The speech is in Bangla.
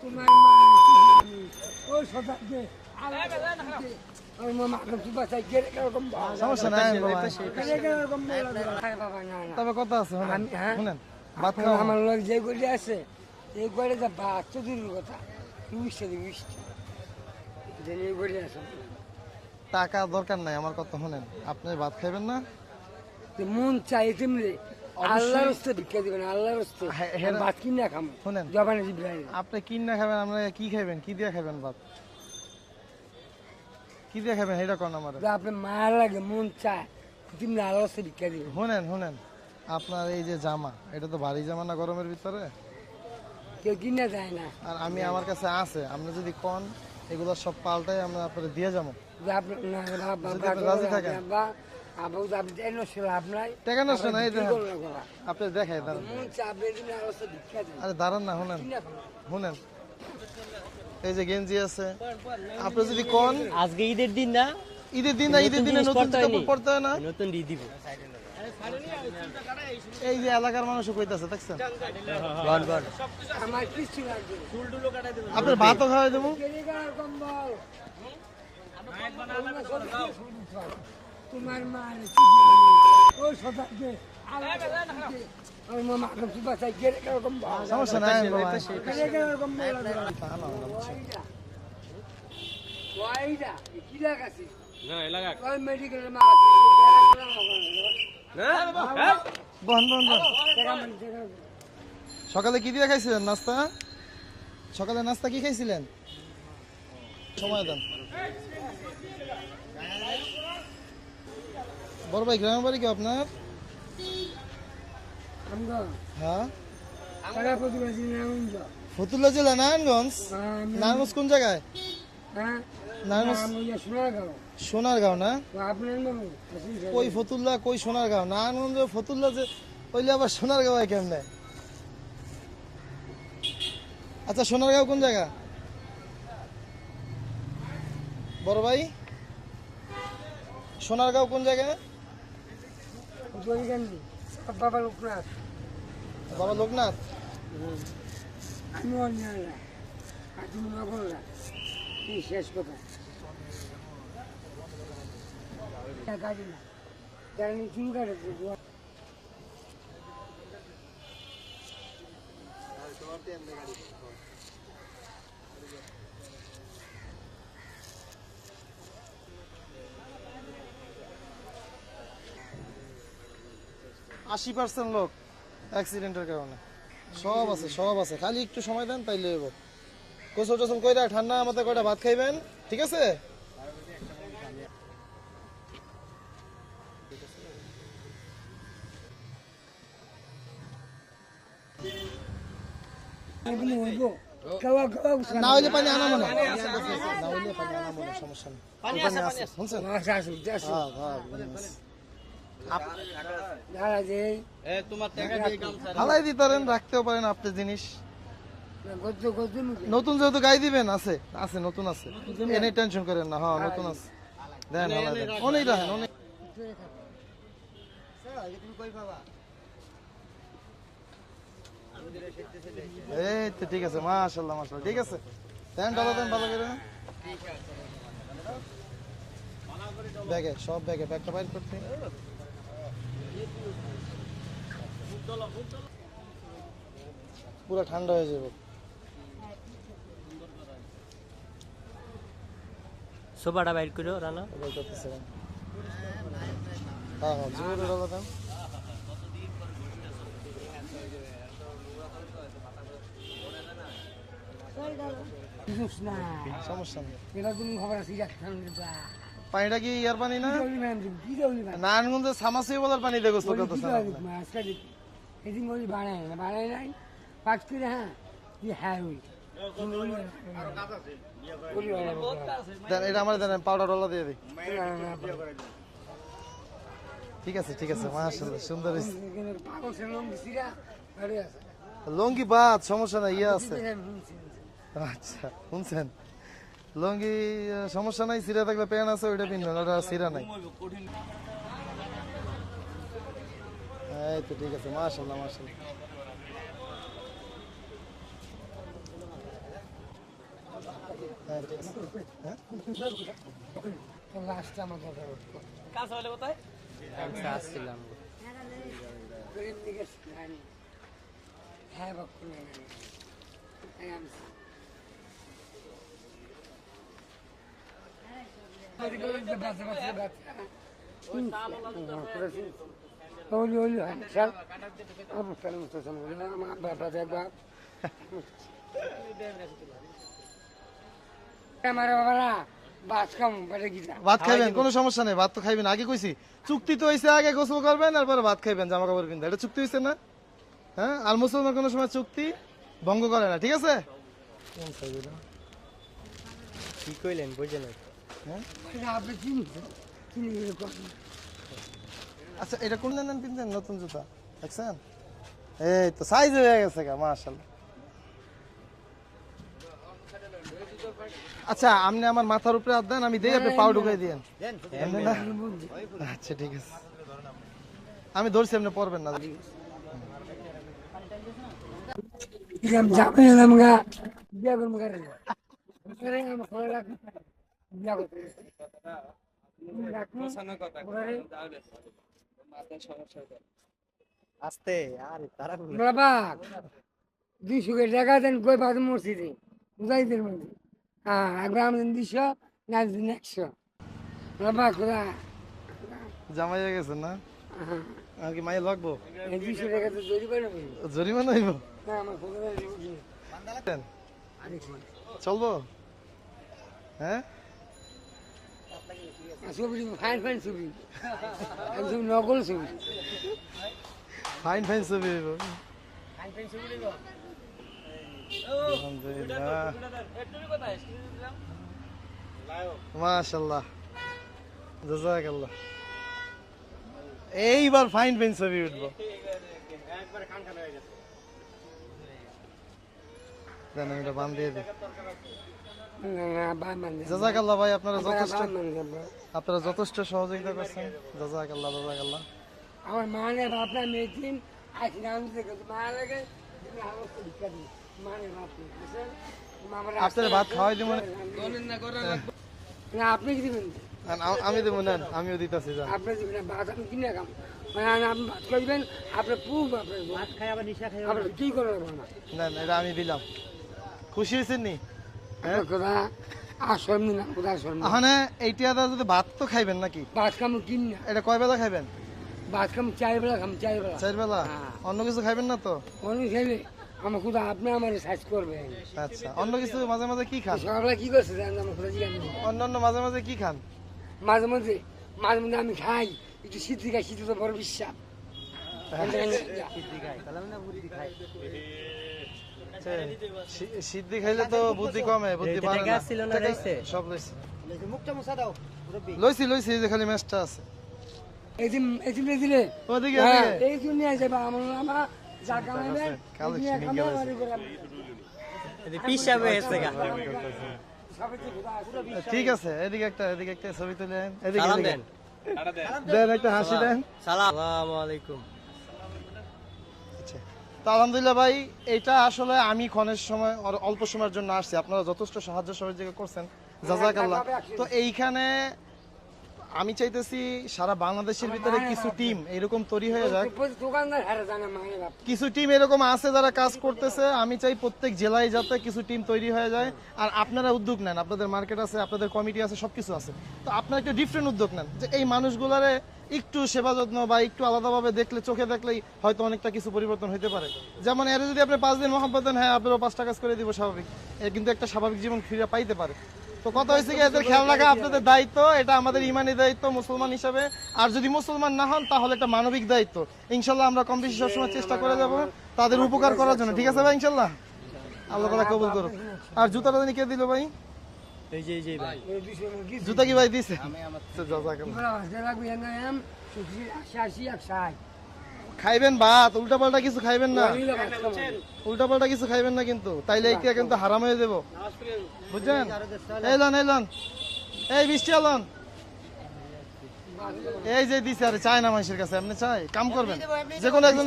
তোমার তবে কথা আছে শুনেন, ভাত খাওয়া আমার লোক যে গড়ি আছে এই গড়ে যা ভাত তো দূরের কথা গড়ি আছে টাকা দরকার নাই, আমার কথা শুনেন। আপনি ভাত খাইবেন না? মন চাই তুমি আল্লাহর হস্তে ভিক্ষা দিবেন, আল্লাহর হস্তে ভাত কিনা খাম শুনেন, জবানে আপনি কিনা খাবেন, আমরা কি খাইবেন, কি দিয়ে খাবেন ভাত, কি দিয়ে খাবেন এটা কোন আমার। আপনি মার লাগে মন চায় তুমি আল্লাহর হস্তে ভিক্ষা দিবেন। শুনেন, আপনার এই যে জামা, এটা তো ভারী জামা না গরমের ভিতরে, কেউ কিনা যায় না। আর আমি আমার কাছে আছে, আপনি যদি কন এগুলো সব পাল্টাই আমরা আপনার দিয়ে যাবো। রাজি থাকেন? টাকা নষ্ট নাই, আপনি দেখাই দাঁড়ান। আরে দাঁড়ান না, শুনেন, এই যে গেঞ্জি আছে, আপনি যদি কন আজকে ঈদের দিন না, ঈদের দিনে নতুন কাপড় পরতে হয় না, নতুন ঈদ দিব। এই যে এলাকার মানুষ কইতাছে, দেখছেন? আপনার ভাতও খাওয়াই দেবো। তোমার মার সমস্যা নাই, মেডিকেলের সকালে কি দিয়ে খাইছিলেন নাস্তা? সকালে নাস্তা কি খাইছিলেন? সময় দেন। বড় ভাই, গ্রামের বাড়ি কি আপনার? হ্যাঁ, ফতুল্লা জেলা, নারায়ণগঞ্জ। নারায়ণগঞ্জ কোন জায়গায়? সোনারগাঁও না? কই ফতুল্লা, কই সোনারগাঁও? নারায়ণগঞ্জ ফতুল্লা যে ওইলে আবার সোনারগাঁও হয় কেমনে? আচ্ছা, সোনারগাঁও কোন জায়গা বড় ভাই? সোনারগাঁও কোন জায়গায়? বাবা লোকনাথ। বাবা লোকনাথ। আমি শেষ কথা গাড়ি না, গাড়ি চুল কাটে। আশি 80% লোক অ্যাক্সিডেন্টের কারণে। সব আছে, খালি একটু সময় দেন তাইলে হইব। গোসল টোসল কইরা ঠান্ডা আমাদের কয়টা ভাত খাইবেন, ঠিক আছে? না হইলে পানি আনাবো না, সমস্যা নেই। হালাই দিতে পারেন, রাখতেও পারেন আপনি জিনিস। নতুন যেহেতু গাই দিবেন, আছে নতুন আছে, এনে টেনশন করেন না। হ্যাঁ, নতুন আছে, দেন অনেক রাখেন, অনেক। এই তো ঠিক আছে, মাশাআল্লাহ ঠিক আছে। দেন ডালা দেন ভালো করে। ব্যাগে সব ব্যাগটা বাইর করতে। পুরো ঠান্ডা হয়ে যাবে। সোফাটা বাইর করো রানা। হ্যাঁ, জোরে ডালা দেন। সমস্যা নেই। পানিটা কি ইয়ার পানি না? নারায়ণগঞ্জে সামাসি বলার পানি দেখো। এটা আমার দেন, পাউডার ডলা দিয়ে দিই। ঠিক আছে, মাশাআল্লাহ, সুন্দর। লঙ্গি বাদ, সমস্যা নাই, ইয়ে আছে। আচ্ছা, শুনছেন, লঙ্গি সমস্যা নাই, সিরা থাকলে প্যান আছে, ওইটা পিনবেন, ওটা সিরা নাই। এই তো ঠিক আছে, মাশাআল্লাহ। লাস্টে আমার কথা উঠবো আসছিলাম গরিব দিকে হ্যাঁ বাক্য ভাত খাইবেন কোনো সমস্যা নেই, ভাত তো খাইবেন। আগে কইছি চুক্তি তো হয়েছে, আগে গোসল করবেন তারপরে ভাত খাইবেন, জামা কাপড় কিনবেন, এটা চুক্তি হয়েছে না? হ্যাঁ, আর মুসলমান কোনো সময় চুক্তি ভঙ্গ করে না, ঠিক আছে? কি কইলেন বুঝে নাই। আচ্ছা, এটা কোন লেন কিনছেন? নতুন জুতা দেখছেন? এই তো সাইজ হয়ে গেছে গা, মাশাআল্লাহ। আচ্ছা, আপনি আমার মাথার উপরে হাত দেন, আমি দেই, আপনি পাও ঢুকাই দিয়েন। আচ্ছা ঠিক আছে, আমি ধরছি, আপনি পড়বেন না। আস্তে আরে তারা বাবা 200 টাকা দেন কই বাদ মসজিদে বুঝাইদের মধ্যে। হ্যাঁ, একবার আমাদের 200 না 100 বাবা খোদা জামাই হয়ে গেছেন না? আর কি মাই লাগবো? 200 টাকা তো জরিমানা হইব। জরিমানা হইব? না আমার খোদা চলবো? হ্যাঁ, ছবি ফাইন ফাইন ছবি, একদম নকল ছবি। ফাইন ফাইন ছবি হইব। আলহামদুলিল্লাহ, মাশাআল্লাহ, জাযাকাল্লাহ। এইবার ফাইন ফাইন ছবি উঠবো। দেন, আমি এটা বান দিয়ে দিই। জাযাকাল্লাহ ভাই, আপনারা যথেষ্ট সহযোগিতা করছেন। জাযাকাল্লাহ, জাযাকাল্লাহ। আমার মানে আপনার মেয়েছিন আজকে আমি মা লাগে মানে আপনার ভাত খাওয়াই দিব না, আপনি কি দিবেন? আমি দেবো, নেন, আমিও দিতেছি। আপনি দিবেন ভাত, আমি কিনে খাম, মানে আপনি ভাত খাইবেন, আপনার পুব আপনার ভাত খাই আবার নিশা খাই, আপনার কি করবেন না? নেন, এটা আমি দিলাম। খুশি হয়েছেন নি? কথা আসল না, কোথা আসল মানে এইটা যদি ভাত তো খাইবেন নাকি? ভাত খাম কিন না, এটা কয় বেলা খাইবেন? ভাত খাম 4 বেলা খাম, 4 বেলা। 4 বেলা? অন্য কিছু খাইবেন না তো? অন্য খাইলে আমার কোথা আপনি আমার সাইজ করবেন। আচ্ছা, অন্য কিছু মাঝে মাঝে কি খান? সকালবেলা কি করছে জানেন? আমার কোথা জিজ্ঞাসা অন্য মাঝে মাঝে কি খান? মাঝে মাঝে আমি খাই একটু সিদ্ধি খাই, সিদ্ধি তো বড় বিশ্বাস। সিদ্ধি খাইলে তো বুদ্ধি কমে, বুদ্ধি বাড়ে না। সব লইছি, লইছি, এই যে খালি ম্যাচটা আছে। এই যে দিলে ওদিকে এই জন্য নিয়ে যাবে আমার যা কামাইবেন ঠিক আছে। এদিকে একটা ছবি তুলে এদিকে দেন, একটা হাসি দেন। আসসালামু আলাইকুম। তো আলহামদুলিল্লাহ ভাই, এটা আসলে আমি ক্ষণের সময় অল্প সময়ের জন্য আসছি, আপনারা যথেষ্ট সাহায্য সহযোগিতা করছেন, জাযাকাল্লাহ। তো এইখানে আমি চাইতেছি সারা বাংলাদেশের ভিতরে কিছু টিম এরকম তৈরি হয়ে যাক, কিছু টিম এরকম আছে যারা কাজ করতেছে। আমি চাই প্রত্যেক জেলায় যাতে কিছু টিম তৈরি হয়ে যায়। আর আপনারা উদ্যোগ নেন, আপনাদের মার্কেট আছে, আপনাদের কমিটি আছে, সবকিছু আছে। তো আপনারা একটা ডিফারেন্ট উদ্যোগ নেন, যে এই মানুষগুলারে একটু সেবা যত্ন বা একটু আলাদাভাবে দেখলে, চোখে দেখলেই হয়তো অনেকটা কিছু পরিবর্তন হতে পারে। যেমন এর যদি আপনি 5 দিন মহব্বত দেন, হ্যাঁ আপনারও 5 টাকা করে দিব, স্বাভাবিক। এর কিন্তু একটা স্বাভাবিক জীবন ফিরে পাইতে পারে। তো কথা হয়েছে কি, এদের খেয়াল রাখা আপনাদের দায়িত্ব, এটা আমাদের ইমানি দায়িত্ব মুসলমান হিসাবে। আর যদি মুসলমান না হন তাহলে এটা মানবিক দায়িত্ব। ইনশাল্লাহ আমরা কম বেশি সবসময় চেষ্টা করে যাব তাদের উপকার করার জন্য, ঠিক আছে ভাই? ইনশাল্লাহ, আল্লাহ তাআলা কবুল করুক। আর জুতাটা জানি কে দিল ভাই? এই যে ভাই জুতা কি ভাই দিছে? খাইবেন ভাত, উল্টা পাল্টা কিছু খাইবেন না, উল্টা পাল্টা কিছু খাইবেন না কিন্তু, তাইলে এইটা কিন্তু হারাম হয়ে যাবো, বুঝছেন? এলন এই বৃষ্টি আলন, এই যে দিছে, আরে চায় না মানুষের কাছে, আপনি চাই কাম করবেন যে কোনো একজন